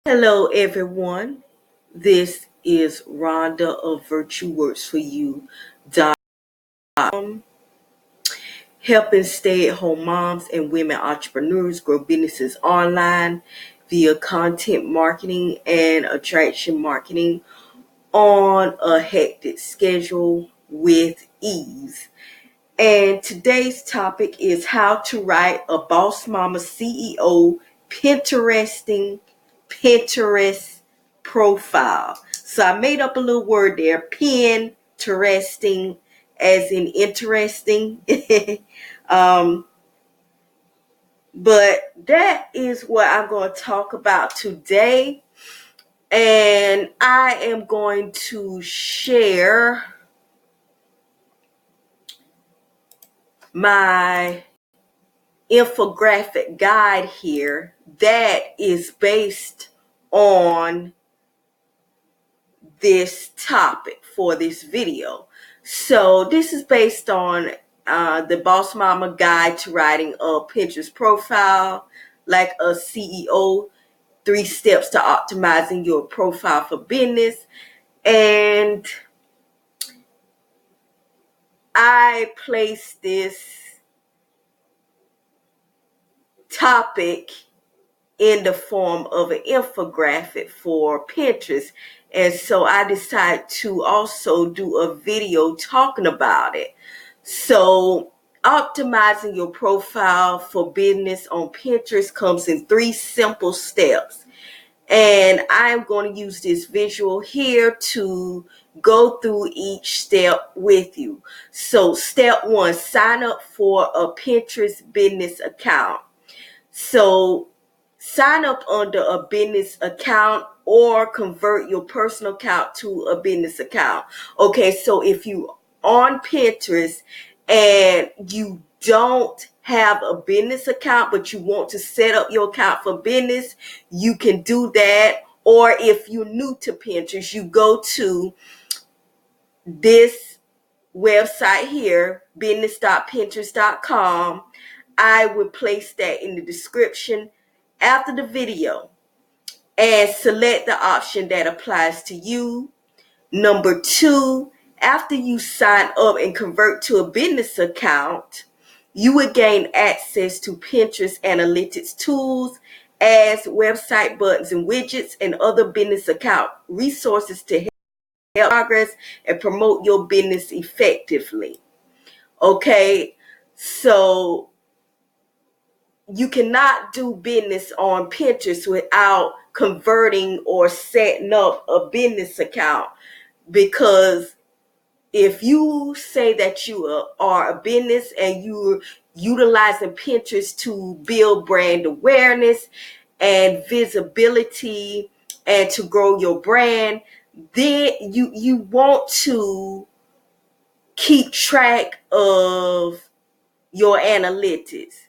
Hello, everyone. This is Rhonda of Virtu Works for You. Helping stay-at-home moms and women entrepreneurs grow businesses online via content marketing and attraction marketing on a hectic schedule with ease. And today's topic is how to write a Boss Mama CEO Pinterest profile. So I made up a little word there, Pinteresting, as in interesting. um, but that is what I'm going to talk about today. And I am going to share my infographic guide here that is based on this topic for this video. So this is based on the Boss Mama Guide to Writing a Pinterest Profile, like a CEO, 3 steps to optimizing your profile for business. And I placed this topic in the form of an infographic for Pinterest. And so I decided to also do a video talking about it. So optimizing your profile for business on Pinterest comes in 3 simple steps. And I'm going to use this visual here to go through each step with you. So step 1, sign up for a Pinterest business account. So sign up under a business account or convert your personal account to a business account. Okay, so if you on Pinterest and you don't have a business account, but you want to set up your account for business, you can do that. Or if you're new to Pinterest, you go to this website here, business.pinterest.com. I would place that in the description after the video and select the option that applies to you. Number 2, after you sign up and convert to a business account, you will gain access to Pinterest analytics tools, ads, website buttons and widgets, and other business account resources to help progress and promote your business effectively. Okay, so you cannot do business on Pinterest without converting or setting up a business account, because if you say that you are a business and you're utilizing Pinterest to build brand awareness and visibility and to grow your brand, then you want to keep track of your analytics.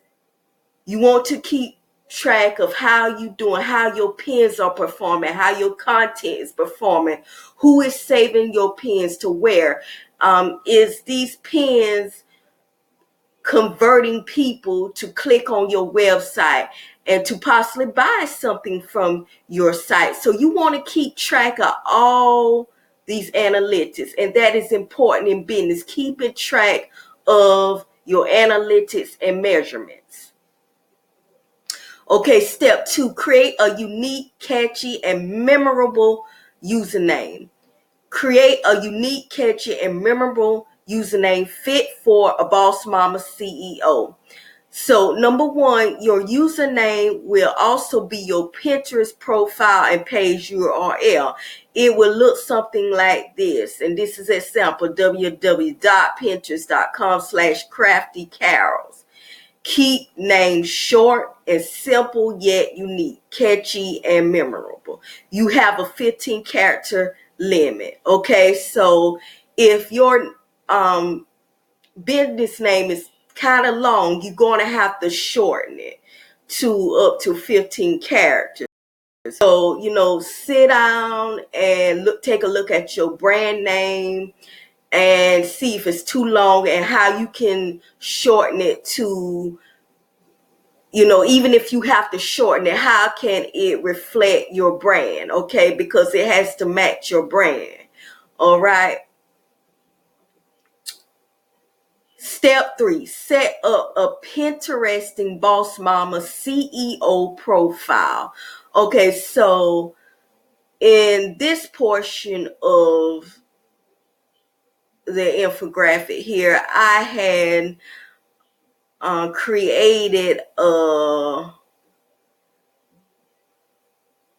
You want to keep track of how you doing, how your pins are performing, how your content is performing, who is saving your pins to where. Is these pins converting people to click on your website and to possibly buy something from your site? So you want to keep track of all these analytics, and that is important in business, keeping track of your analytics and measurements. Okay, step 2, create a unique, catchy, and memorable username. Create a unique, catchy, and memorable username fit for a Boss Mama CEO. So number 1, your username will also be your Pinterest profile and page URL. It will look something like this. And this is a sample, www.pinterest.com/craftycarols. Keep names short and simple, yet unique, catchy, and memorable. You have a 15-character limit. Okay, so if your business name is kind of long, you're going to have to shorten it to up to 15 characters. So, sit down and take a look at your brand name and see if it's too long and how you can shorten it to even if you have to shorten it, how can it reflect your brand? Okay, because it has to match your brand. All right. Step 3, set up a PIN-teresting Boss Mama CEO profile. Okay, so in this portion of the infographic here, I had created a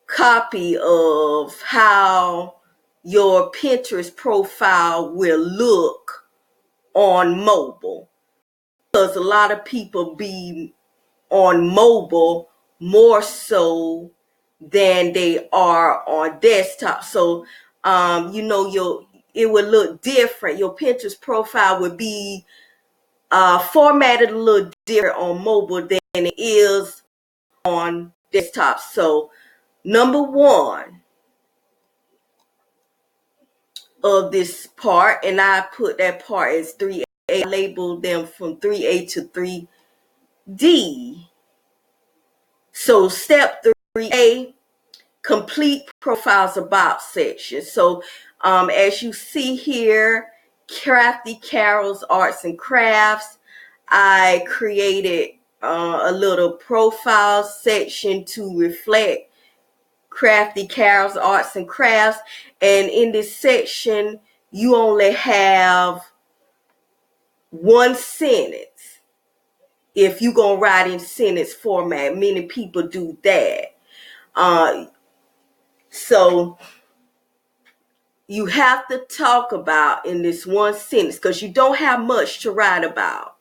copy of how your Pinterest profile will look on mobile, because a lot of people be on mobile more so than they are on desktop. So it would look different. Your Pinterest profile would be formatted a little different on mobile than it is on desktop. So number 1 of this part, and I put that part as 3A, I labeled them from 3A to 3D. So step 3A, complete profiles about section. So as you see here, Crafty Carol's Arts and Crafts, I created a little profile section to reflect Crafty Carol's Arts and Crafts. And in this section, you only have 1 sentence. If you're going to write in sentence format, many people do that. So you have to talk about in this 1 sentence, because you don't have much to write about.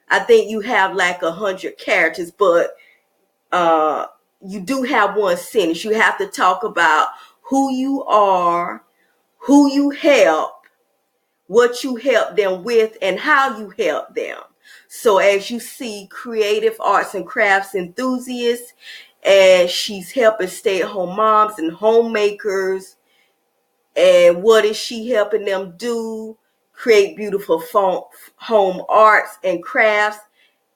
I think you have like 100 characters, but you do have 1 sentence. You have to talk about who you are, who you help, what you help them with, and how you help them. So as you see, creative arts and crafts enthusiasts, and she's helping stay-at-home moms and homemakers. And what is she helping them do? Create beautiful home arts and crafts.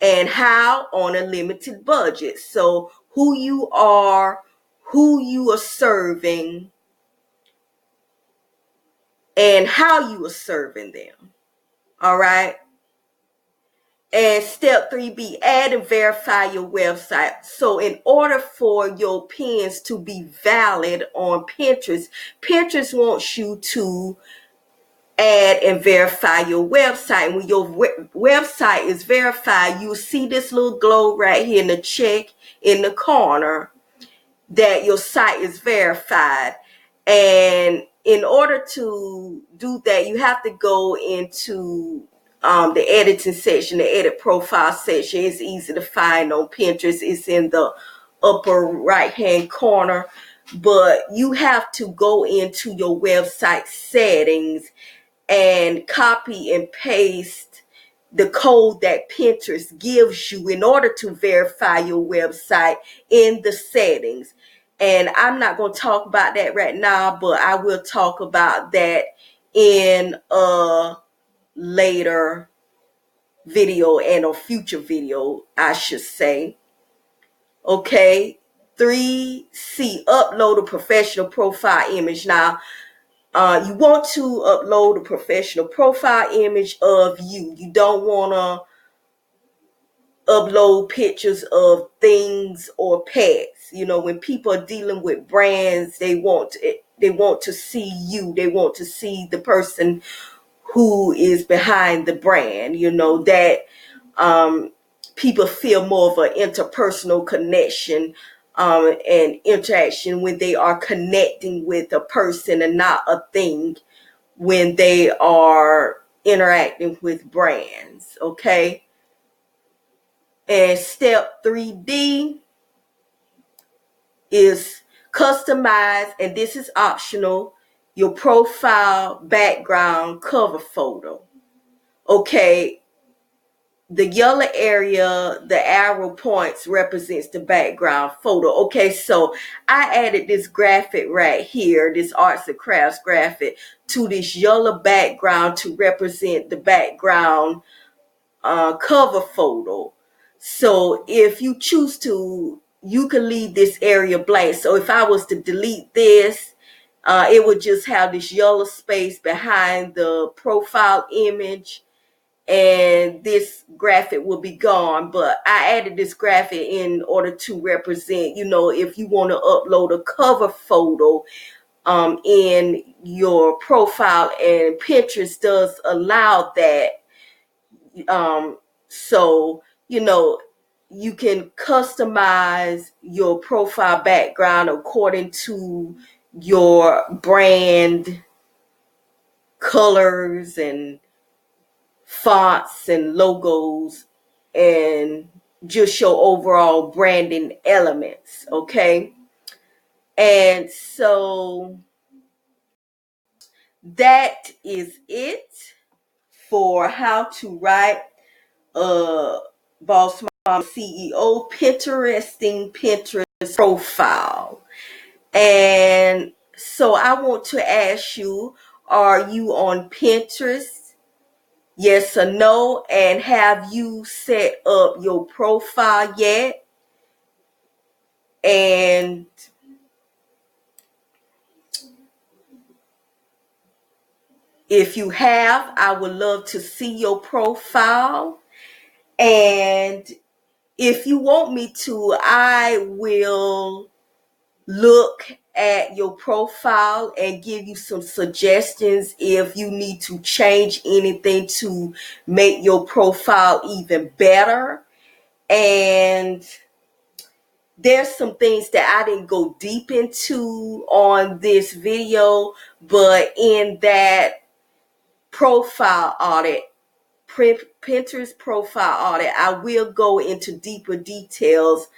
And how? On a limited budget. So who you are, who you are serving, and how you are serving them. All right. And step 3B, add and verify your website. So in order for your pins to be valid on Pinterest, Pinterest wants you to add and verify your website. And when your website is verified, you'll see this little globe right here in the check in the corner that your site is verified. And in order to do that, you have to go into the editing section, the edit profile section. It's easy to find on Pinterest. It's in the upper right hand corner. But you have to go into your website settings and copy and paste the code that Pinterest gives you in order to verify your website in the settings. And I'm not going to talk about that right now, but I will talk about that in a later video, and a future video, I should say. Okay. 3C, upload a professional profile image. Now, you want to upload a professional profile image of you. You don't want to upload pictures of things or pets. When people are dealing with brands, they want to see you. They want to see the person who is behind the brand. That people feel more of an interpersonal connection and interaction when they are connecting with a person and not a thing when they are interacting with brands. Okay. And step 3D is customize, and this is optional, your profile background cover photo. Okay. The yellow area, the arrow points, represents the background photo. Okay, so I added this graphic right here, this arts and crafts graphic, to this yellow background to represent the background cover photo. So if you choose to, you can leave this area blank. So if I was to delete this, it would just have this yellow space behind the profile image, and this graphic will be gone. But I added this graphic in order to represent, if you want to upload a cover photo in your profile, and Pinterest does allow that. So, you can customize your profile background according to your brand colors and fonts and logos, and just your overall branding elements. Okay. And so that is it for how to write a Boss Mom CEO PIN-teresting Pinterest profile. And so I want to ask you, are you on Pinterest? Yes or no? And have you set up your profile yet? And if you have, I would love to see your profile. And if you want me to, I will look at your profile and give you some suggestions if you need to change anything to make your profile even better. And there's some things that I didn't go deep into on this video, but in that profile audit, Pinterest profile audit, I will go into deeper details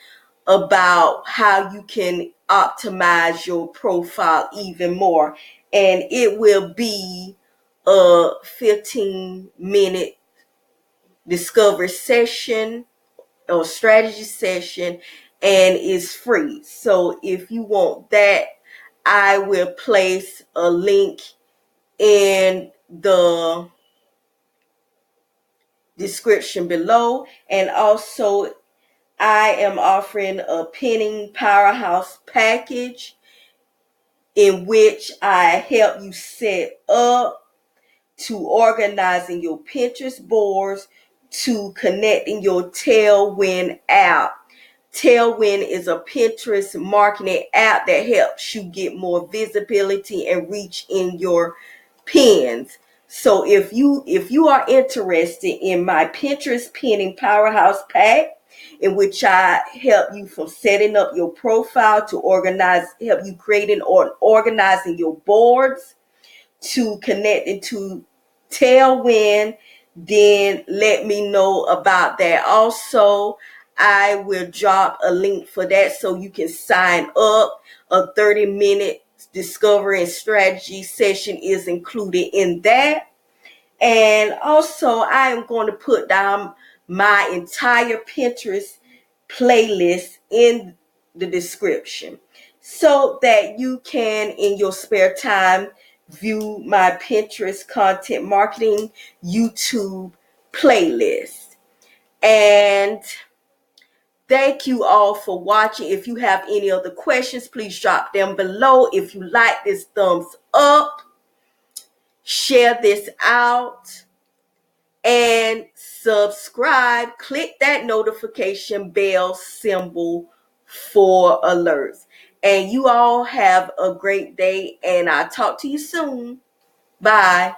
about how you can optimize your profile even more. And it will be a 15-minute discovery session or strategy session, and is free. So if you want that, I will place a link in the description below. And also, I am offering a pinning powerhouse package in which I help you set up, to organizing your Pinterest boards, to connecting your Tailwind app. Tailwind is a Pinterest marketing app that helps you get more visibility and reach in your pins. So if you are interested in my Pinterest pinning powerhouse pack, in which I help you from setting up your profile to help you creating or organizing your boards, to connecting to Tailwind, then let me know about that. Also, I will drop a link for that so you can sign up. A 30-minute discovery and strategy session is included in that. And also, I am going to put down my entire Pinterest playlist in the description so that you can, in your spare time, view my Pinterest content marketing YouTube playlist. And thank you all for watching. If you have any other questions, please drop them below. If you like this, thumbs up, share this out, and subscribe. Click that notification bell symbol for alerts. And you all have a great day, and I'll talk to you soon. Bye.